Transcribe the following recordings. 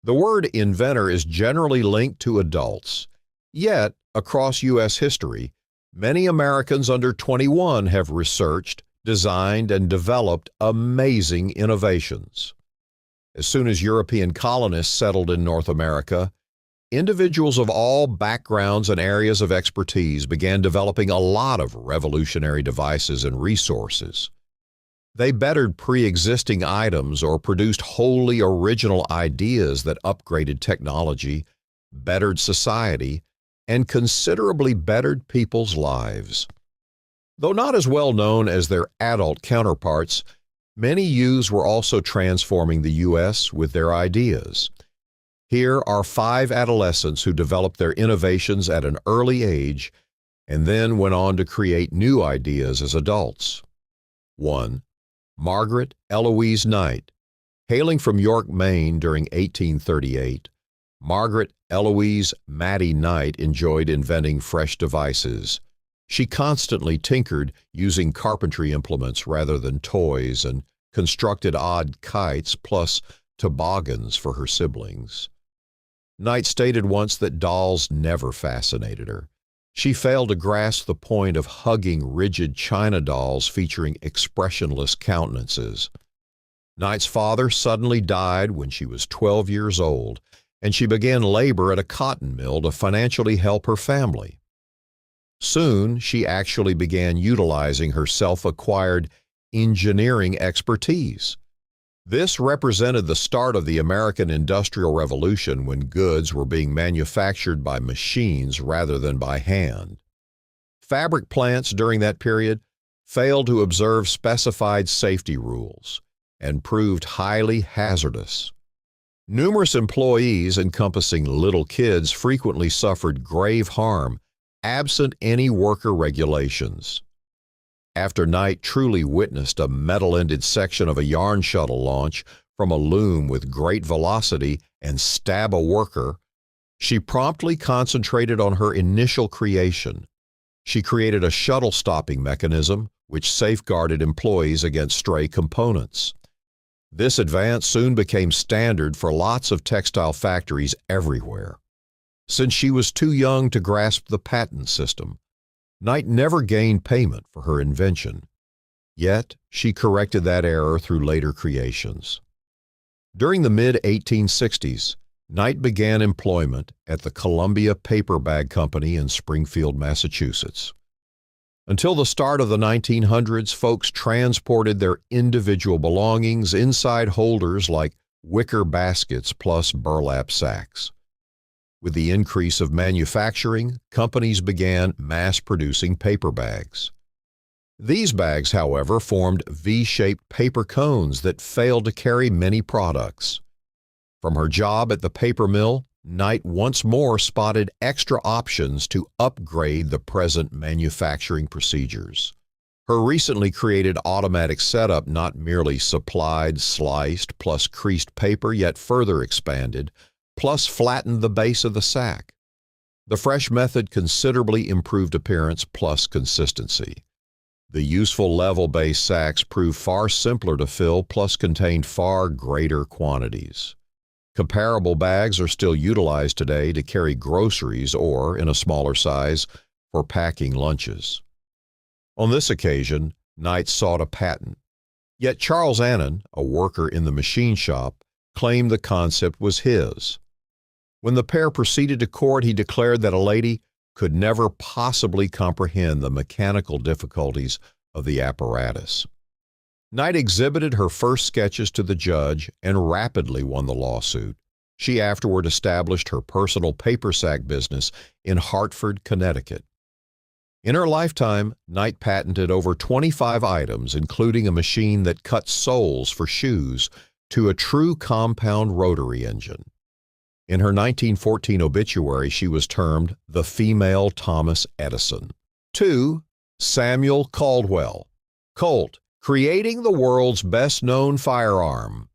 The word inventor is generally linked to adults. Yet, across U.S. history, many Americans under 21 have researched, designed, and developed amazing innovations. As soon as European colonists settled in North America, individuals of all backgrounds and areas of expertise began developing a lot of revolutionary devices and resources. They bettered pre-existing items or produced wholly original ideas that upgraded technology, bettered society, and considerably bettered people's lives. Though not as well known as their adult counterparts, many youths were also transforming the U.S. with their ideas. Here are 5 adolescents who developed their innovations at an early age and then went on to create new ideas as adults. 1. Margaret Eloise Knight. Hailing from York, Maine during 1838, Margaret Eloise Mattie Knight enjoyed inventing fresh devices. She constantly tinkered using carpentry implements rather than toys and constructed odd kites plus toboggans for her siblings. Knight stated once that dolls never fascinated her. She failed to grasp the point of hugging rigid china dolls featuring expressionless countenances. Knight's father suddenly died when she was 12 years old, and she began labor at a cotton mill to financially help her family. Soon, she actually began utilizing her self-acquired engineering expertise. This represented the start of the American Industrial Revolution when goods were being manufactured by machines rather than by hand. Fabric plants during that period failed to observe specified safety rules and proved highly hazardous. Numerous employees, encompassing little kids, frequently suffered grave harm absent any worker regulations. After Knight truly witnessed a metal-ended section of a yarn shuttle launch from a loom with great velocity and stab a worker, she promptly concentrated on her initial creation. She created a shuttle stopping mechanism which safeguarded employees against stray components. This advance soon became standard for lots of textile factories everywhere. Since she was too young to grasp the patent system, Knight never gained payment for her invention. Yet, she corrected that error through later creations. During the mid-1860s, Knight began employment at the Columbia Paper Bag Company in Springfield, Massachusetts. Until the start of the 1900s, folks transported their individual belongings inside holders like wicker baskets plus burlap sacks. With the increase of manufacturing, companies began mass-producing paper bags. These bags, however, formed V-shaped paper cones that failed to carry many products. From her job at the paper mill, Knight once more spotted extra options to upgrade the present manufacturing procedures. Her recently created automatic setup not merely supplied sliced plus creased paper, yet further expanded, plus flattened the base of the sack. The fresh method considerably improved appearance plus consistency. The useful level-based sacks proved far simpler to fill plus contained far greater quantities. Comparable bags are still utilized today to carry groceries or, in a smaller size, for packing lunches. On this occasion, Knight sought a patent. Yet Charles Annan, a worker in the machine shop, claimed the concept was his. When the pair proceeded to court, he declared that a lady could never possibly comprehend the mechanical difficulties of the apparatus. Knight exhibited her first sketches to the judge and rapidly won the lawsuit. She afterward established her personal paper sack business in Hartford, Connecticut. In her lifetime, Knight patented over 25 items, including a machine that cut soles for shoes to a true compound rotary engine. In her 1914 obituary, she was termed the female Thomas Edison. 2. Samuel Caldwell. Colt, creating the world's best-known firearm.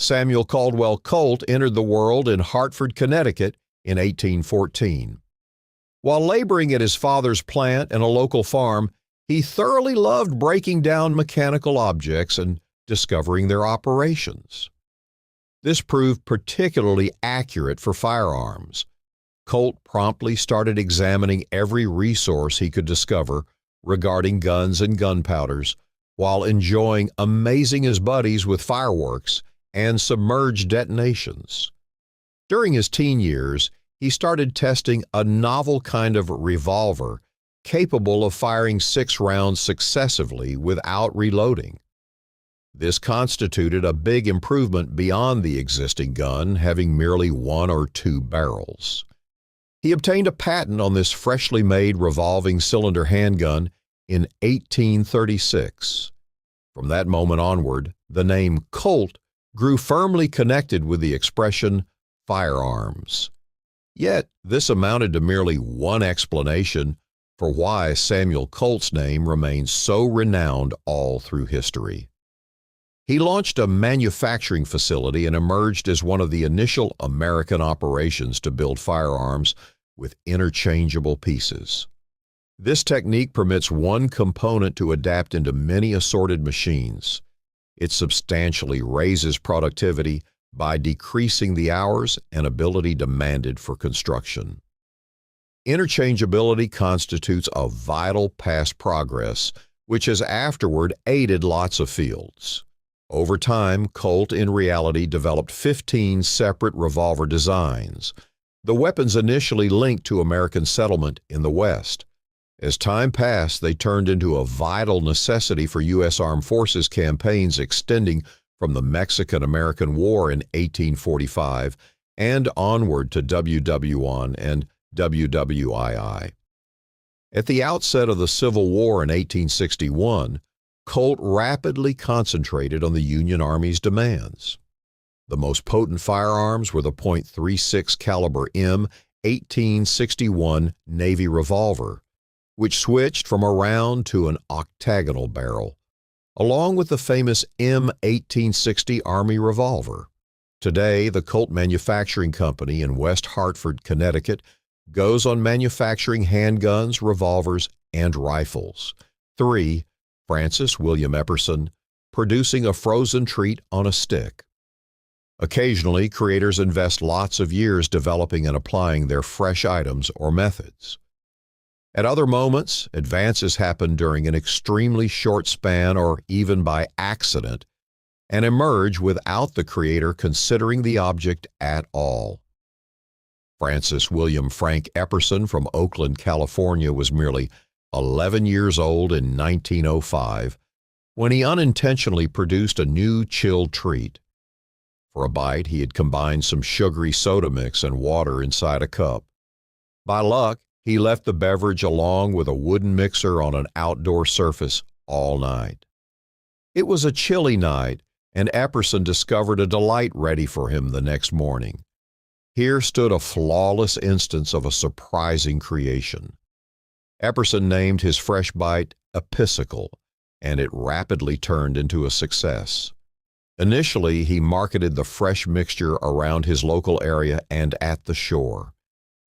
Samuel Caldwell Colt entered the world in Hartford, Connecticut in 1814. While laboring at his father's plant and a local farm, he thoroughly loved breaking down mechanical objects and discovering their operations. This proved particularly accurate for firearms. Colt promptly started examining every resource he could discover regarding guns and gunpowders, while enjoying amazing his buddies with fireworks and submerged detonations. During his teen years, he started testing a novel kind of revolver capable of firing 6 rounds successively without reloading. This constituted a big improvement beyond the existing gun, having merely 1 or 2 barrels. He obtained a patent on this freshly made revolving cylinder handgun in 1836. From that moment onward, the name Colt grew firmly connected with the expression firearms. Yet, this amounted to merely one explanation for why Samuel Colt's name remains so renowned all through history. He launched a manufacturing facility and emerged as one of the initial American operations to build firearms with interchangeable pieces. This technique permits one component to adapt into many assorted machines. It substantially raises productivity by decreasing the hours and ability demanded for construction. Interchangeability constitutes a vital past progress, which has afterward aided lots of fields. Over time, Colt in reality developed 15 separate revolver designs, the weapons initially linked to American settlement in the West. As time passed, they turned into a vital necessity for U.S. Armed Forces campaigns extending from the Mexican-American War in 1845 and onward to WW1 and WWII. At the outset of the Civil War in 1861, Colt rapidly concentrated on the Union Army's demands. The most potent firearms were the .36 caliber M1861 Navy revolver, which switched from a round to an octagonal barrel, along with the famous M1860 Army revolver. Today, the Colt Manufacturing Company in West Hartford, Connecticut, goes on manufacturing handguns, revolvers, and rifles. 3. Francis William Epperson, producing a frozen treat on a stick. Occasionally, creators invest lots of years developing and applying their fresh items or methods. At other moments, advances happen during an extremely short span or even by accident and emerge without the creator considering the object at all. Francis William Frank Epperson from Oakland, California was merely 11 years old in 1905 when he unintentionally produced a new chilled treat. For a bite, he had combined some sugary soda mix and water inside a cup. By luck, he left the beverage along with a wooden mixer on an outdoor surface all night. It was a chilly night, and Epperson discovered a delight ready for him the next morning. Here stood a flawless instance of a surprising creation. Epperson named his fresh bite Episcopal, and it rapidly turned into a success. Initially, he marketed the fresh mixture around his local area and at the shore.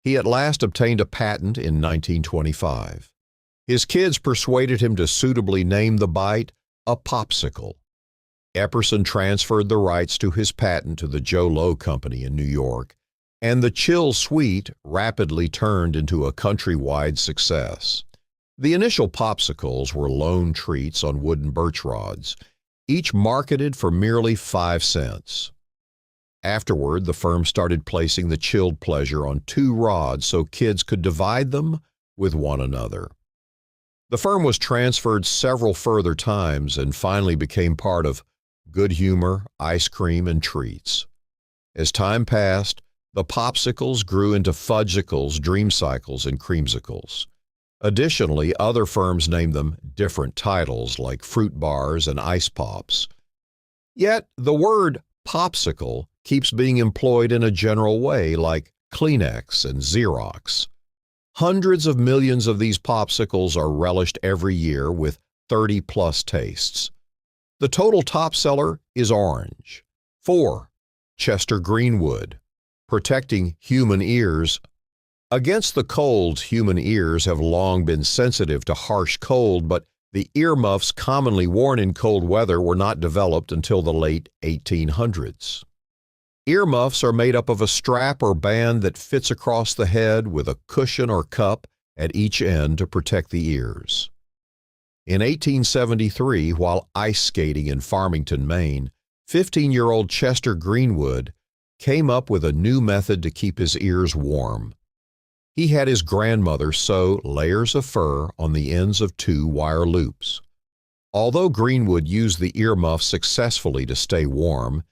He at last obtained a patent in 1925. His kids persuaded him to suitably name the bite a popsicle. Epperson transferred the rights to his patent to the Joe Low Company in New York, and the Chill Sweet rapidly turned into a countrywide success. The initial popsicles were lone treats on wooden birch rods, each marketed for merely 5 cents. Afterward, the firm started placing the chilled pleasure on 2 rods so kids could divide them with one another. The firm was transferred several further times and finally became part of Good Humor, Ice Cream, and Treats. As time passed, the popsicles grew into fudgicles, dreamcycles, and creamsicles. Additionally, other firms named them different titles like Fruit Bars and Ice Pops. Yet, the word popsicle keeps being employed in a general way like Kleenex and Xerox. Hundreds of millions of these popsicles are relished every year with 30-plus tastes. The total top seller is orange. 4. Chester Greenwood, protecting human ears. Against the colds, human ears have long been sensitive to harsh cold, but the earmuffs commonly worn in cold weather were not developed until the late 1800s. Earmuffs are made up of a strap or band that fits across the head with a cushion or cup at each end to protect the ears. In 1873, while ice skating in Farmington, Maine, 15-year-old Chester Greenwood came up with a new method to keep his ears warm. He had his grandmother sew layers of fur on the ends of 2 wire loops. Although Greenwood used the earmuff successfully to stay warm,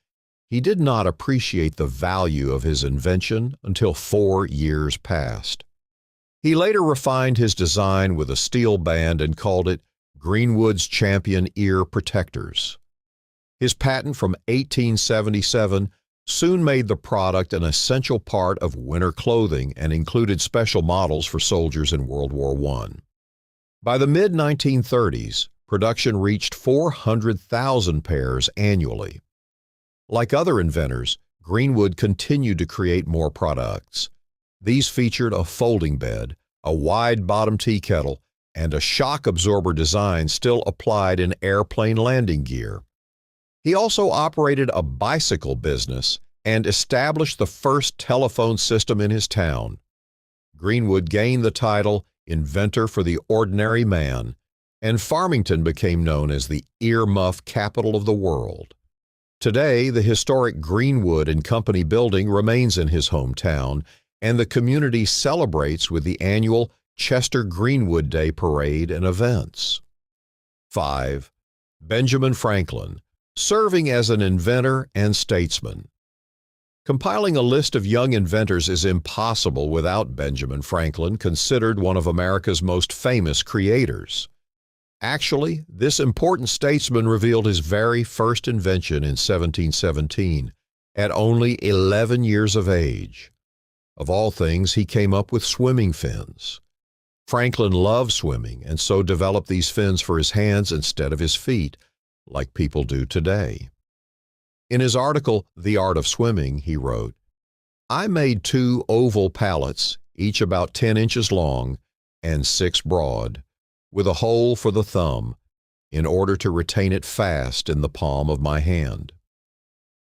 he did not appreciate the value of his invention until 4 years passed. He later refined his design with a steel band and called it Greenwood's Champion Ear Protectors. His patent from 1877 soon made the product an essential part of winter clothing and included special models for soldiers in World War I. By the mid-1930s, production reached 400,000 pairs annually. Like other inventors, Greenwood continued to create more products. These featured a folding bed, a wide-bottom tea kettle, and a shock absorber design still applied in airplane landing gear. He also operated a bicycle business and established the first telephone system in his town. Greenwood gained the title Inventor for the Ordinary Man, and Farmington became known as the earmuff capital of the world. Today, the historic Greenwood and Company building remains in his hometown, and the community celebrates with the annual Chester Greenwood Day Parade and events. 5. Benjamin Franklin, serving as an inventor and statesman. Compiling a list of young inventors is impossible without Benjamin Franklin, considered one of America's most famous creators. Actually, this important statesman revealed his very first invention in 1717, at only 11 years of age. Of all things, he came up with swimming fins. Franklin loved swimming and so developed these fins for his hands instead of his feet, like people do today. In his article, The Art of Swimming, he wrote, "I made 2 oval pallets, each about 10 inches long and 6 broad, with a hole for the thumb, in order to retain it fast in the palm of my hand."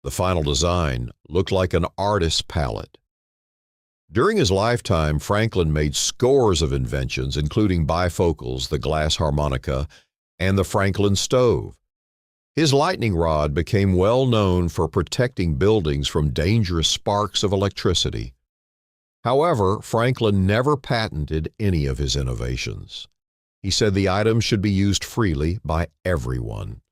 The final design looked like an artist's palette. During his lifetime, Franklin made scores of inventions, including bifocals, the glass harmonica, and the Franklin stove. His lightning rod became well known for protecting buildings from dangerous sparks of electricity. However, Franklin never patented any of his innovations. He said the items should be used freely by everyone.